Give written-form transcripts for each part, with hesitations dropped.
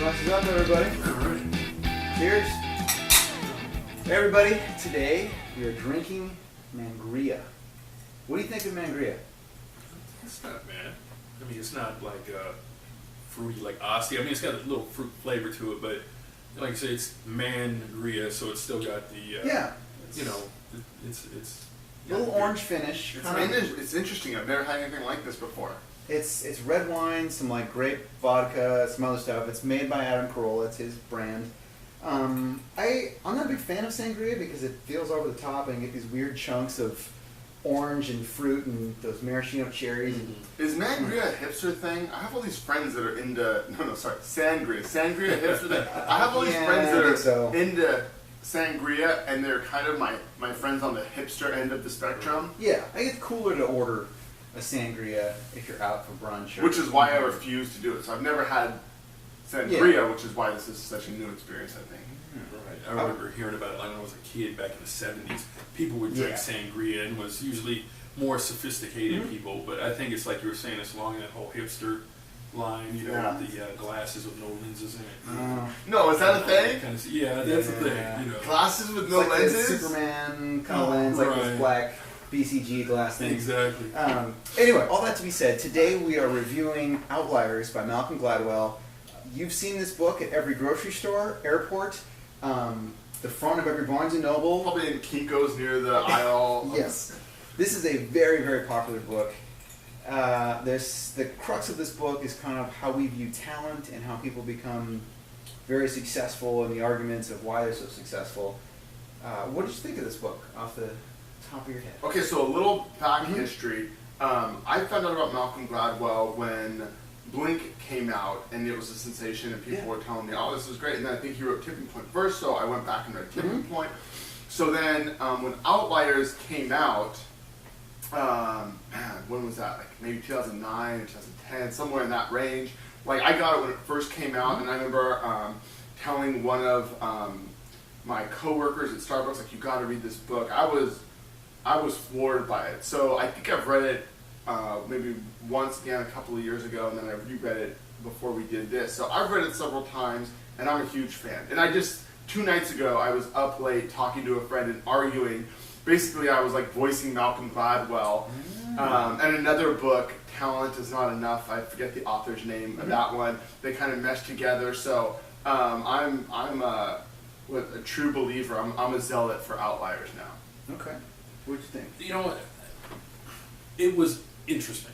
Glasses up, everybody. All right. Cheers. Hey, everybody. Today we are drinking Mangria. What do you think of Mangria? It's not bad. I mean, it's not like fruity like Asti. I mean, it's got a little fruit flavor to it, but like I say, it's Mangria, so it's still got the you know, it's a little orange finish. It's interesting. I've never had anything like this before. It's red wine, some like grape vodka, some other stuff. It's made by Adam Carolla. It's his brand. I'm not a big fan of sangria because it feels over the top and you get these weird chunks of orange and fruit and those maraschino cherries. Mm-hmm. Is Mangria a hipster thing? I have all these friends that are into sangria. Sangria hipster thing. I have all these friends that are into sangria, and they're kind of my friends on the hipster end of the spectrum. Yeah, I think it's cooler to order a sangria if you're out for brunch. Which is why I refuse to do it. So I've never had sangria, which is why this is such a new experience, I think. Right. I remember hearing about it like when I was a kid back in the 70s. People would drink sangria and was usually more sophisticated people, but I think it's like you were saying, it's along that whole hipster line, you know, with the glasses with no lenses in it. No, is that a thing? That's a thing. You know. Glasses with no like lenses? The Superman kind of lens, like this black BCG glass thing. Exactly. Anyway, all that to be said, today we are reviewing Outliers by Malcom Gladwell. You've seen this book at every grocery store, airport, the front of every Barnes & Noble. Probably in Kinko's near the aisle. Yes. This is a very, very popular book. The crux of this book is kind of how we view talent and how people become very successful and the arguments of why they're so successful. What did you think of this book off the top of your head? Okay, so a little back history. I found out about Malcom Gladwell when Blink came out, and it was a sensation, and people were telling me, oh, this is great. And then I think he wrote Tipping Point first, so I went back and read Tipping Point. So then when Outliers came out, when was that? Like maybe 2009 or 2010, somewhere in that range. Like I got it when it first came out, and I remember telling one of my coworkers at Starbucks, like, you got to read this book. I was floored by it. So I think I've read it maybe once again a couple of years ago, and then I reread it before we did this. So I've read it several times, and I'm a huge fan. And 2 nights ago, I was up late talking to a friend and arguing. Basically, I was like voicing Malcom Gladwell. And another book, Talent Is Not Enough. I forget the author's name of that one. They kind of mesh together. So I'm a true believer. I'm a zealot for Outliers now. Okay. What did you think? You know, it was interesting.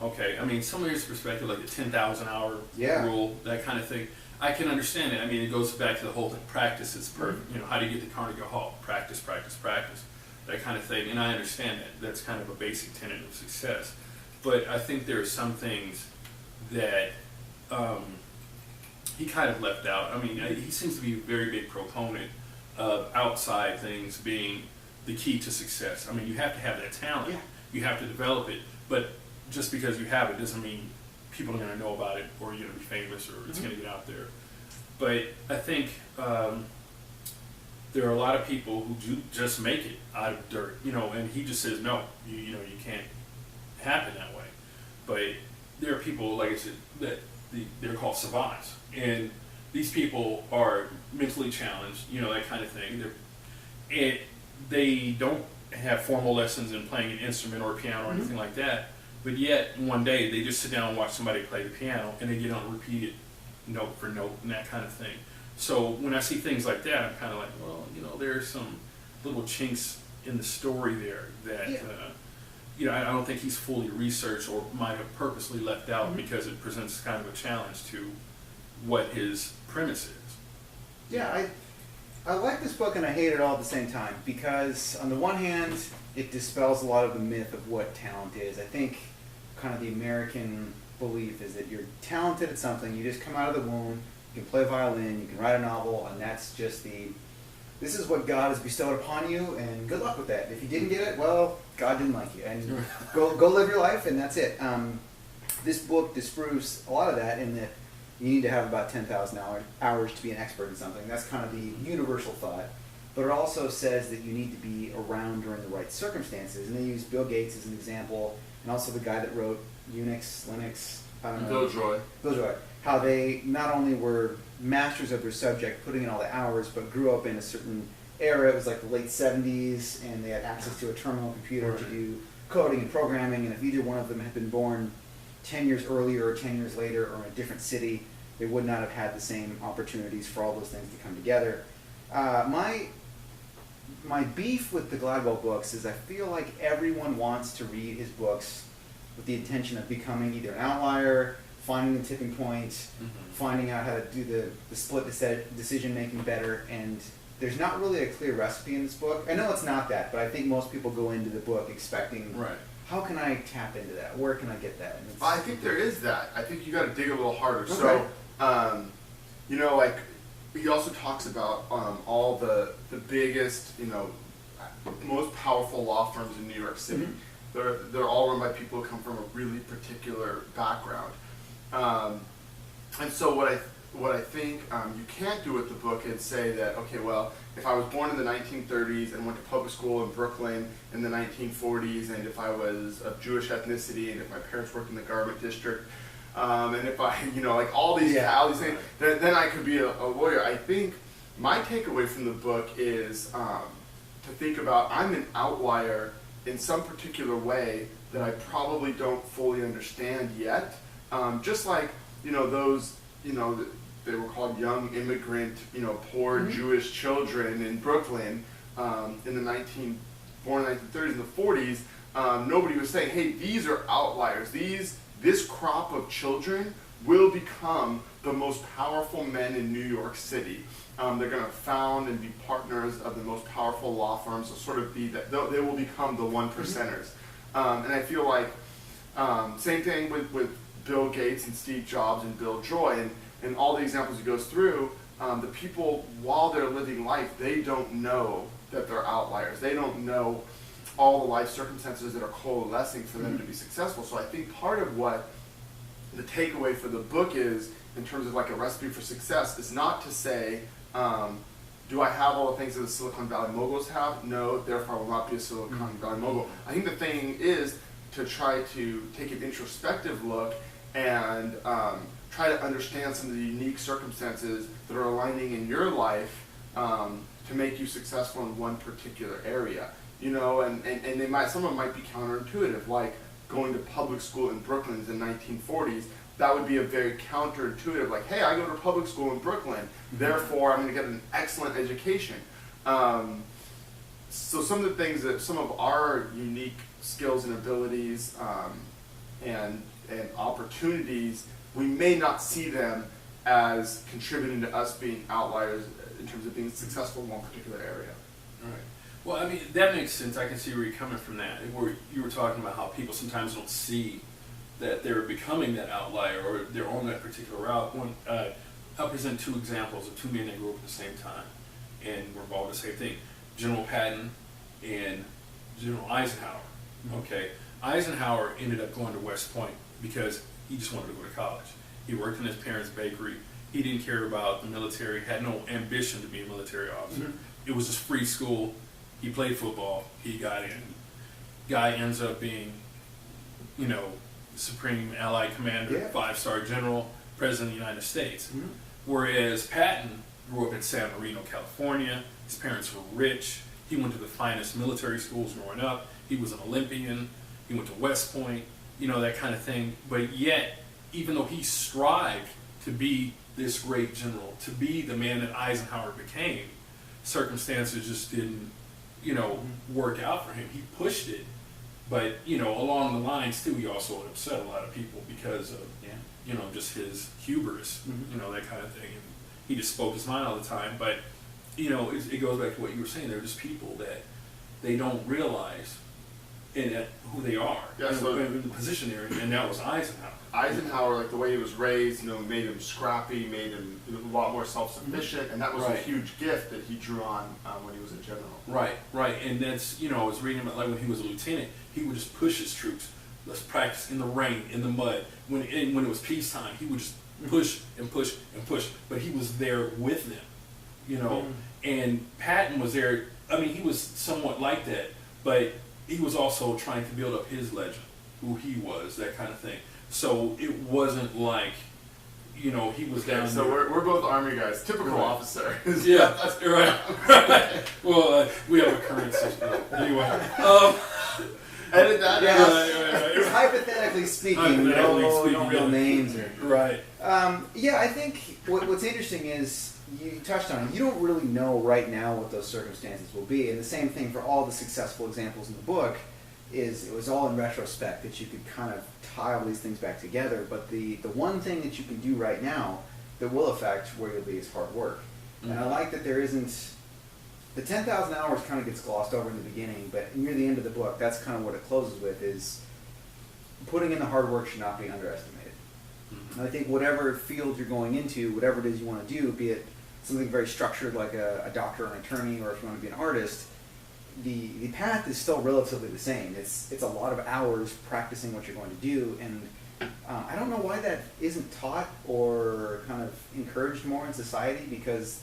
Okay, I mean, some of your perspective, like the 10,000 hour rule, that kind of thing, I can understand it. I mean, it goes back to the whole thing, practice is perfect. You know, how do you get to Carnegie Hall? Practice, practice, practice. That kind of thing, and I understand that. That's kind of a basic tenet of success. But I think there are some things that he kind of left out. I mean, he seems to be a very big proponent of outside things being the key to success. I mean, you have to have that talent. You have to develop it. But just because you have it doesn't mean people are going to know about it, or you're going to be famous, or it's going to get out there. But I think there are a lot of people who do just make it out of dirt, you know, and he just says, no, you know, you can't happen that way. But there are people, like I said, that they're called savants, and these people are mentally challenged, you know, that kind of thing. They don't have formal lessons in playing an instrument or a piano or anything like that, but yet one day they just sit down and watch somebody play the piano, and they get on repeat it note for note and that kind of thing. So when I see things like that, I'm kind of like, well, you know, there's some little chinks in the story there that, you know, I don't think he's fully researched or might have purposely left out because it presents kind of a challenge to what his premise is. Yeah, I like this book and I hate it all at the same time because on the one hand, it dispels a lot of the myth of what talent is. I think kind of the American belief is that you're talented at something, you just come out of the womb, you can play violin, you can write a novel, and that's just this is what God has bestowed upon you, and good luck with that. If you didn't get it, well, God didn't like you, and go live your life, and that's it. This book disproves a lot of that in that you need to have about 10,000 hours to be an expert in something. That's kind of the universal thought. But it also says that you need to be around during the right circumstances, and they use Bill Gates as an example, and also the guy that wrote Unix, Linux, Bill Joy. Bill Joy. How they not only were masters of their subject, putting in all the hours, but grew up in a certain era. It was like the late 70s, and they had access to a terminal computer to do coding and programming, and if either one of them had been born 10 years earlier or 10 years later or in a different city, they would not have had the same opportunities for all those things to come together. My beef with the Gladwell books is I feel like everyone wants to read his books with the intention of becoming either an outlier, finding the tipping point, finding out how to do the split decision making better, and there's not really a clear recipe in this book. I know it's not that, but I think most people go into the book expecting, how can I tap into that? Where can I get that? I think there is that. I think you got to dig a little harder. Okay. So, you know, like he also talks about all the biggest, you know, most powerful law firms in New York City. They're all run by people who come from a really particular background. And so what I think you can't do with the book is say that, okay, well, if I was born in the 1930s and went to public school in Brooklyn in the 1940s, and if I was of Jewish ethnicity, and if my parents worked in the garment district, and if I, you know, like all these things, then I could be a lawyer. I think my takeaway from the book is to think about I'm an outlier in some particular way that I probably don't fully understand yet. Just like, you know, those, you know, they were called young immigrant, you know, poor Jewish children in Brooklyn in the 1930s and the 40s. Nobody was saying, hey, these are outliers. This crop of children will become the most powerful men in New York City. They're going to found and be partners of the most powerful law firms. They'll sort of be that they will become the one percenters. And I feel like same thing with Bill Gates and Steve Jobs and Bill Joy and all the examples he goes through. The people, while they're living life, they don't know that they're outliers. They don't know all the life circumstances that are coalescing for them to be successful. So I think part of what the takeaway for the book is, in terms of like a recipe for success, is not to say, do I have all the things that the Silicon Valley moguls have? No, therefore I will not be a Silicon Valley mogul. I think the thing is to try to take an introspective look and try to understand some of the unique circumstances that are aligning in your life to make you successful in one particular area. You know, and they might, some of them might be counterintuitive, like going to public school in Brooklyn in the 1940s. That would be a very counterintuitive, like, hey, I go to public school in Brooklyn, therefore I'm going to get an excellent education. So some of the things that, some of our unique skills and abilities and opportunities, we may not see them as contributing to us being outliers in terms of being successful in one particular area. All right. Well, I mean, that makes sense. I can see where you're coming from that. Where you were talking about how people sometimes don't see that they're becoming that outlier or they're on that particular route. I'll present two examples of two men that grew up at the same time and were involved in the same thing. General Patton and General Eisenhower. Okay. Eisenhower ended up going to West Point because he just wanted to go to college. He worked in his parents' bakery. He didn't care about the military, had no ambition to be a military officer. It was just free school. He played football. He got in. Guy ends up being, you know, Supreme Allied Commander, 5-star General, President of the United States. Whereas Patton grew up in San Marino, California. His parents were rich. He went to the finest military schools growing up. He was an Olympian. He went to West Point, you know, that kind of thing. But yet, even though he strived to be this great general, to be the man that Eisenhower became, circumstances just didn't, you know, work out for him. He pushed it, but, you know, along the lines too, he also upset a lot of people because of, you know, just his hubris, you know, that kind of thing. And he just spoke his mind all the time. But, you know, it goes back to what you were saying. They're just people that they don't realize who they are, in the position they're in, and that was Eisenhower. Eisenhower, like the way he was raised, you know, made him scrappy, made him a lot more self-sufficient, and that was a huge gift that he drew on when he was a general. Right, and that's, you know, I was reading about, like when he was a lieutenant, he would just push his troops. Let's practice in the rain, in the mud. When it was peacetime, he would just push and push and push, but he was there with them, you know. And Patton was there. I mean, he was somewhat like that, but he was also trying to build up his legend, who he was, that kind of thing. So it wasn't like, you know, he was down So there. we're both Army guys, typical Right. officer. Yeah, that's right. Well, we have a current system. Anyway. Edit that Yeah. out. It's hypothetically speaking, Hypothetically no speaking, real yeah. names. Right. Yeah, I think what's interesting is you touched on it. You don't really know right now what those circumstances will be, and the same thing for all the successful examples in the book. It was all in retrospect that you could kind of tie all these things back together. But the one thing that you can do right now that will affect where you'll be is hard work. Mm-hmm. And I like that there isn't. The 10,000 hours kind of gets glossed over in the beginning, but near the end of the book, that's kind of what it closes with, is putting in the hard work should not be underestimated. Mm-hmm. And I think whatever field you're going into, whatever it is you want to do, be it something very structured like a doctor or an attorney, or if you want to be an artist, the path is still relatively the same. It's a lot of hours practicing what you're going to do, and I don't know why that isn't taught or kind of encouraged more in society, because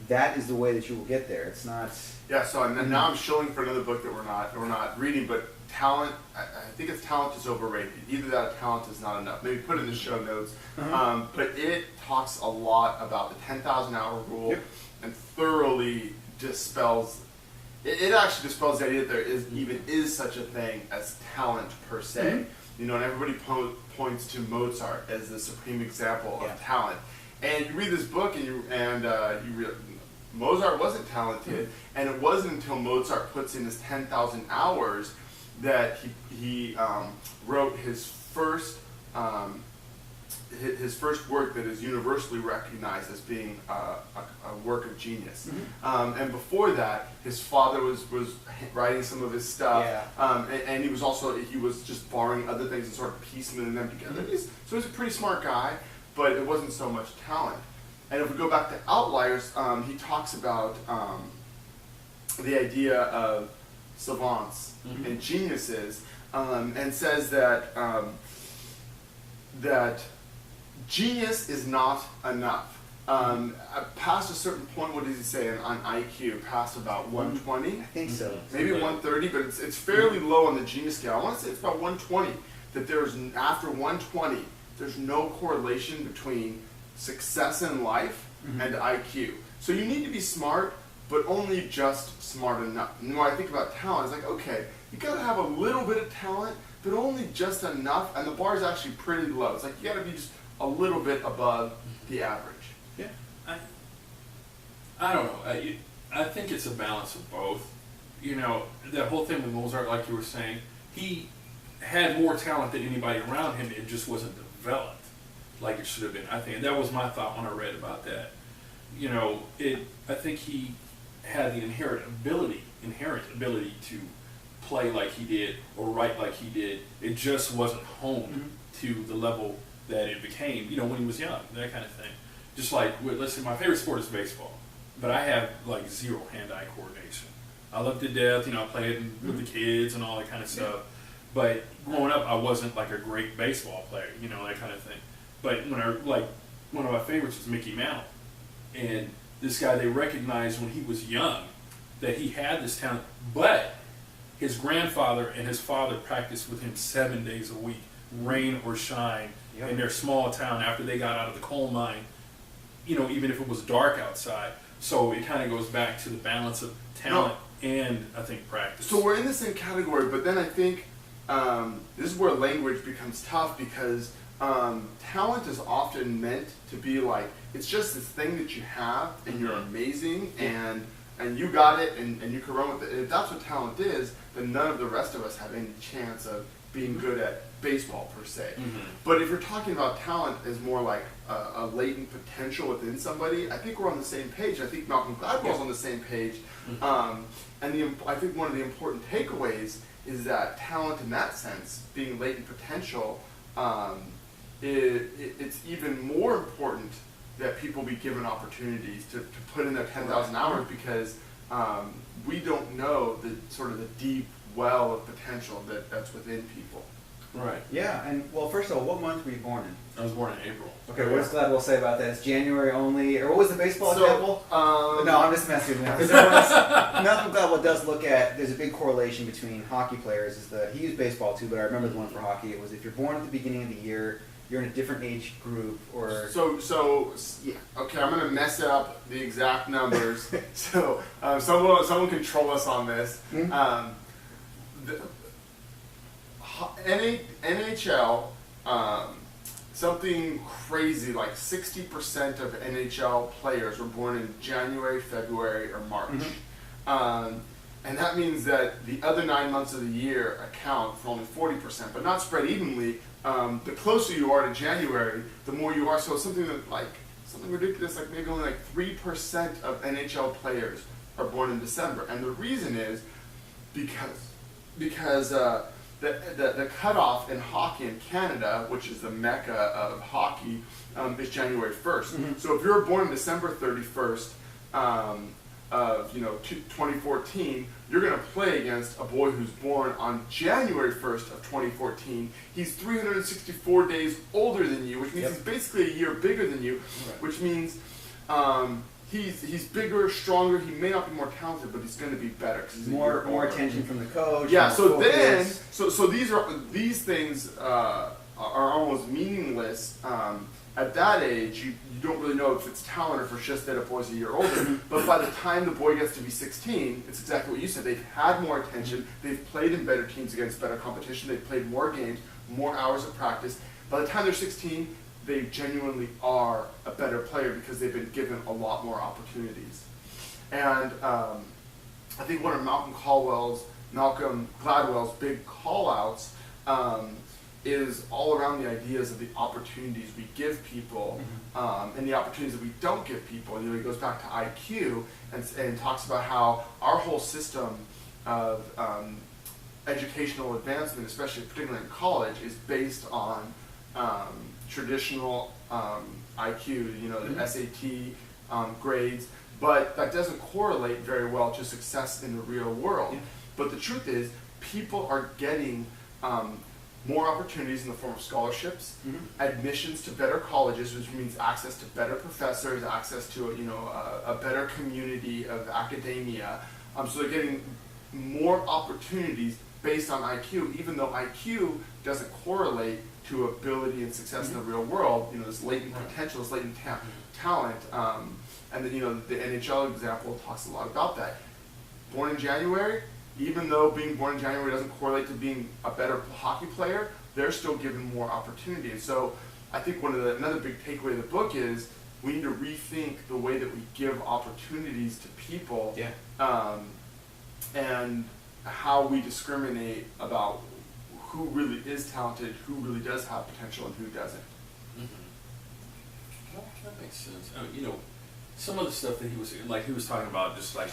that is the way that you will get there. It's not. Yeah. So and then now I'm shilling for another book that we're not reading, but talent. I think it's talent is overrated. Either that or talent is not enough. Maybe put it in the show notes. Uh-huh. But it talks a lot about the 10,000 hour rule, yep. and thoroughly dispels. It actually dispels the idea that there is such a thing as talent per se. Mm-hmm. You know, and everybody points to Mozart as the supreme example of talent. And you read this book, and you read Mozart wasn't talented, and it wasn't until Mozart puts in his 10,000 hours that he wrote his first work that is universally recognized as being a work of genius. Mm-hmm. And before that, his father was writing some of his stuff, and he was just borrowing other things and sort of piecemealing them together. Mm-hmm. So he's a pretty smart guy, but it wasn't so much talent. And if we go back to Outliers, he talks about the idea of savants mm-hmm. and geniuses, and says that that genius is not enough. Past a certain point, what does he say on IQ? Past about 120? I think so. Maybe 130, but it's fairly low on the genius scale. I want to say it's about 120. That after 120, there's no correlation between success in life mm-hmm. and IQ. So you need to be smart, but only just smart enough. And when I think about talent, it's like, okay, you got to have a little bit of talent, but only just enough, and the bar is actually pretty low. It's like you got to be just a little bit above the average. Yeah, I don't know. I think it's a balance of both. You know, the whole thing with Mozart, like you were saying, he had more talent than anybody around him. It just wasn't developed like it should have been. I think that was my thought when I read about that. You know, I think he had the inherent ability to play like he did or write like he did. It just wasn't honed mm-hmm. to the level that it became, you know, when he was young, that kind of thing. Just like, let's say my favorite sport is baseball, but I have like zero hand-eye coordination. I love to death, you know, I played mm-hmm. with the kids and all that kind of stuff. But growing up, I wasn't like a great baseball player, you know, that kind of thing. But one of my favorites was Mickey Mantle. And this guy, they recognized when he was young that he had this talent, but his grandfather and his father practiced with him 7 days a week, rain or shine, in their small town after they got out of the coal mine, you know, even if it was dark outside. So it kind of goes back to the balance of talent and, I think, practice. So we're in the same category, but then I think this is where language becomes tough, because talent is often meant to be like, it's just this thing that you have and you're amazing and you got it and you can run with it. And if that's what talent is, then none of the rest of us have any chance of being good at baseball per se. Mm-hmm. But if you're talking about talent as more like a latent potential within somebody, I think we're on the same page. I think Malcom Gladwell's on the same page. Mm-hmm. I think one of the important takeaways is that talent in that sense, being latent potential, it's even more important that people be given opportunities to put in their 10,000 hours, because we don't know the sort of the deep well of potential that's within people. Right. Yeah, and well, first of all, what month were you born in? I was born in April. Okay, what does Gladwell say about that? It's January only, or what was the baseball example? No, I'm just messing with you. Because Malcom Gladwell does look at, there's a big correlation between hockey players. He used baseball too, but I remember the one for hockey. It was if you're born at the beginning of the year, you're in a different age group, or... So yeah, okay, I'm going to mess up the exact numbers. So someone control us on this. Mm-hmm. NHL, something crazy like 60% of NHL players were born in January, February, or March. Mm-hmm. And that means that the other 9 months of the year account for only 40%, but not spread evenly. The closer you are to January, the more you are. So something ridiculous, like maybe only like 3% of NHL players are born in December. And the reason is because the cutoff in hockey in Canada, which is the mecca of hockey, is January 1st. Mm-hmm. So if you're born December 31st of 2014, you're going to play against a boy who's born on January 1st of 2014. He's 364 days older than you, which means he's basically a year bigger than you, which means he's bigger, stronger. He may not be more talented, but he's going to be better. Cause he's more attention from the coach. Yeah. So focus. these things are almost meaningless. At that age, you don't really know if it's talent or if it's just that a boy's a year older. But by the time the boy gets to be 16, it's exactly what you said. They've had more attention. They've played in better teams against better competition. They've played more games, more hours of practice. By the time they're 16, they genuinely are a better player because they've been given a lot more opportunities. And I think one of Malcom Gladwell's big call-outs is all around the ideas of the opportunities we give people and the opportunities that we don't give people. He goes back to IQ and talks about how our whole system of educational advancement, especially particularly in college, is based on traditional IQ, the SAT grades, but that doesn't correlate very well to success in the real world. But the truth is, people are getting more opportunities in the form of scholarships, admissions to better colleges, which means access to better professors, access to a better community of academia. So they're getting more opportunities based on IQ, even though IQ doesn't correlate to ability and success in the real world. This latent potential, this latent talent, and then the NHL example talks a lot about that. Born in January, even though being born in January doesn't correlate to being a better hockey player, they're still given more opportunity. And so I think another big takeaway of the book is we need to rethink the way that we give opportunities to people, and how we discriminate about who really is talented, who really does have potential, and who doesn't. Well, that makes sense. Some of the stuff that he was talking about, just like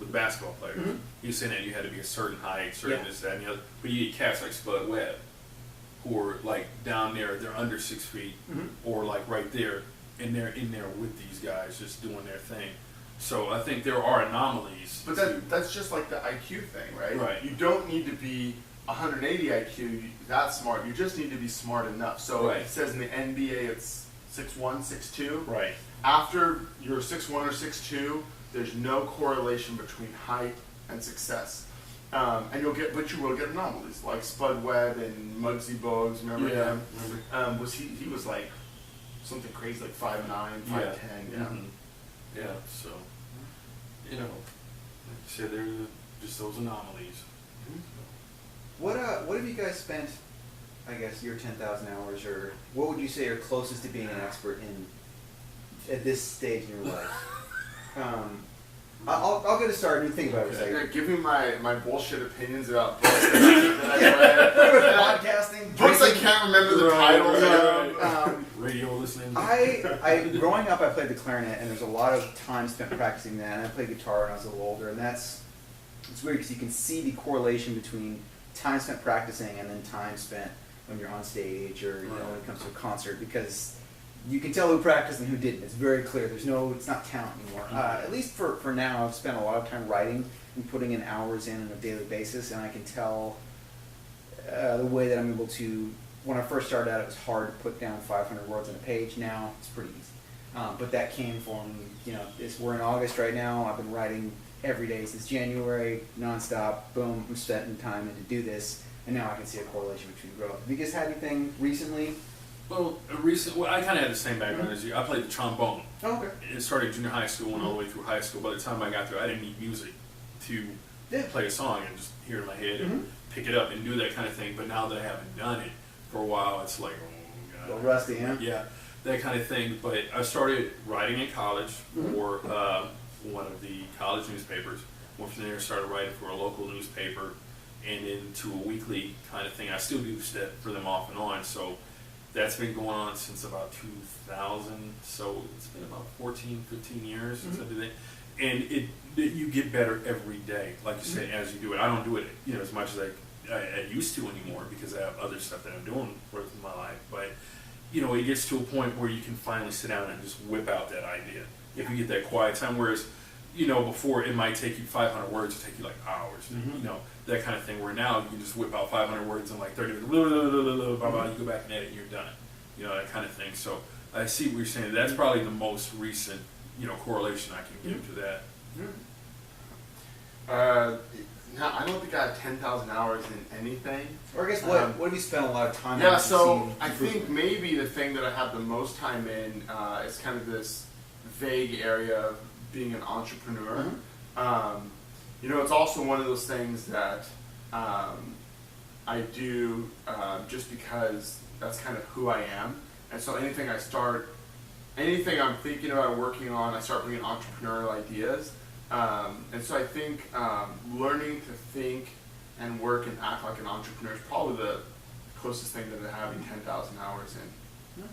with basketball players, he was saying that you had to be a certain height, certain this, that, and the other. But you get cats like Spud Webb, who are like down there, they're under 6 feet, or like right there, and they're in there with these guys just doing their thing. So I think there are anomalies. But that's just like the IQ thing, right? Right. You don't need to be 180 IQ, that smart. You just need to be smart enough. So it says in the NBA it's 6'1", 6'2". Right. After you're 6'1" or 6'2", there's no correlation between height and success. And you will get anomalies like Spud Webb and Muggsy Bogues. Remember him? He was like something crazy, like 5'9", 5'10". Yeah. So like you said, there are just those anomalies. What have you guys spent, I guess, your 10,000 hours, or what would you say are closest to being an expert in at this stage in your life? I'll get a start and think about it for a second. Give me my bullshit opinions about books that I read. Podcasting. Books I can't remember the titles of. Radio listening. I growing up, I played the clarinet, and there's a lot of time spent practicing that. And I played guitar when I was a little older, and it's weird because you can see the correlation between time spent practicing and then time spent when you're on stage or when it comes to a concert, because you can tell who practiced and who didn't. It's very clear. It's not talent anymore. At least for now, I've spent a lot of time writing and putting in hours in on a daily basis, and I can tell the way that I'm able to. When I first started out, it was hard to put down 500 words on a page. Now it's pretty easy. But that came from, we're in August right now. I've been writing every day since January, nonstop. Boom, I'm setting time in to do this, and now I can see a correlation between growth. Have you guys had anything recently? Well, I kind of had the same background as you. I played the trombone. Oh, okay. It started junior high school, went all the way through high school. By the time I got there, I didn't need music to play a song and just hear it in my head and pick it up and do that kind of thing. But now that I haven't done it for a while, it's like, oh, God. A little rusty, huh? Yeah, that kind of thing. But I started writing in college for one of the college newspapers. Went from there, started writing for a local newspaper, and into a weekly kind of thing. I still do stuff for them off and on, so that's been going on since about 2000, so it's been about 14, 15 years since I did that. And you get better every day, like you said, as you do it. I don't do it as much as I used to anymore because I have other stuff that I'm doing for my life. But it gets to a point where you can finally sit down and just whip out that idea. If you get that quiet time, whereas before it might take you 500 words, it take you like hours, that kind of thing. Where now you can just whip out 500 words in like 30 minutes, you go back and edit, and you're done. That kind of thing. So I see what you're saying. That's probably the most recent, correlation I can give to that. No, I don't think I have 10,000 hours in anything. Or I guess what have you spent a lot of time on? Yeah, so I think maybe the thing that I have the most time in is kind of this vague area of being an entrepreneur. It's also one of those things that I do just because that's kind of who I am. And so anything I'm thinking about working on, I start bringing entrepreneurial ideas. And so I think learning to think and work and act like an entrepreneur is probably the closest thing to having 10,000 hours in. Nice.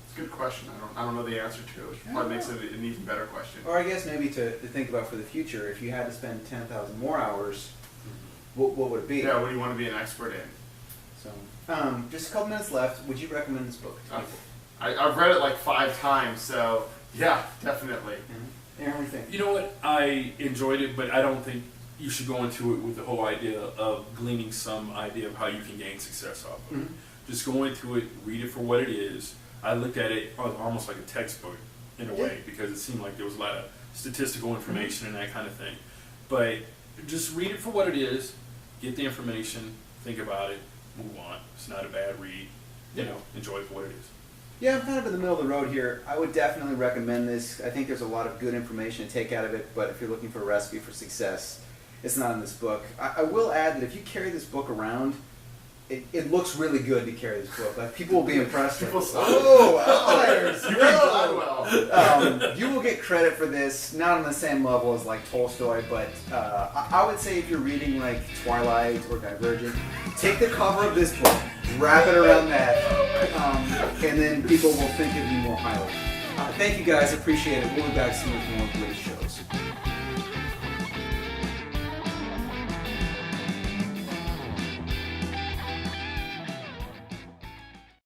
It's a good question. I don't know the answer to it, which probably makes it an even better question. Or I guess maybe to think about for the future, if you had to spend 10,000 more hours, what would it be? Yeah, what do you want to be an expert in? So, just a couple minutes left. Would you recommend this book to people? I've read it like 5 times, so yeah, definitely. Aaron, what do you think? You know what? I enjoyed it, but I don't think you should go into it with the whole idea of gleaning some idea of how you can gain success off of it. Just go into it, read it for what it is. I looked at it almost like a textbook in a way because it seemed like there was a lot of statistical information and that kind of thing. But just read it for what it is, get the information, think about it, move on. It's not a bad read. Enjoy it for what it is. Yeah, I'm kind of in the middle of the road here. I would definitely recommend this. I think there's a lot of good information to take out of it, but if you're looking for a recipe for success, it's not in this book. I will add that if you carry this book around, it looks really good to carry this book. Like, people will be impressed. Like, oh, Outliers! You will get credit for this, not on the same level as like Tolstoy, but I would say if you're reading like Twilight or Divergent, take the cover of this book, wrap it around that, and then people will think of you more highly. Thank you guys, appreciate it. We'll be back soon with more great shows.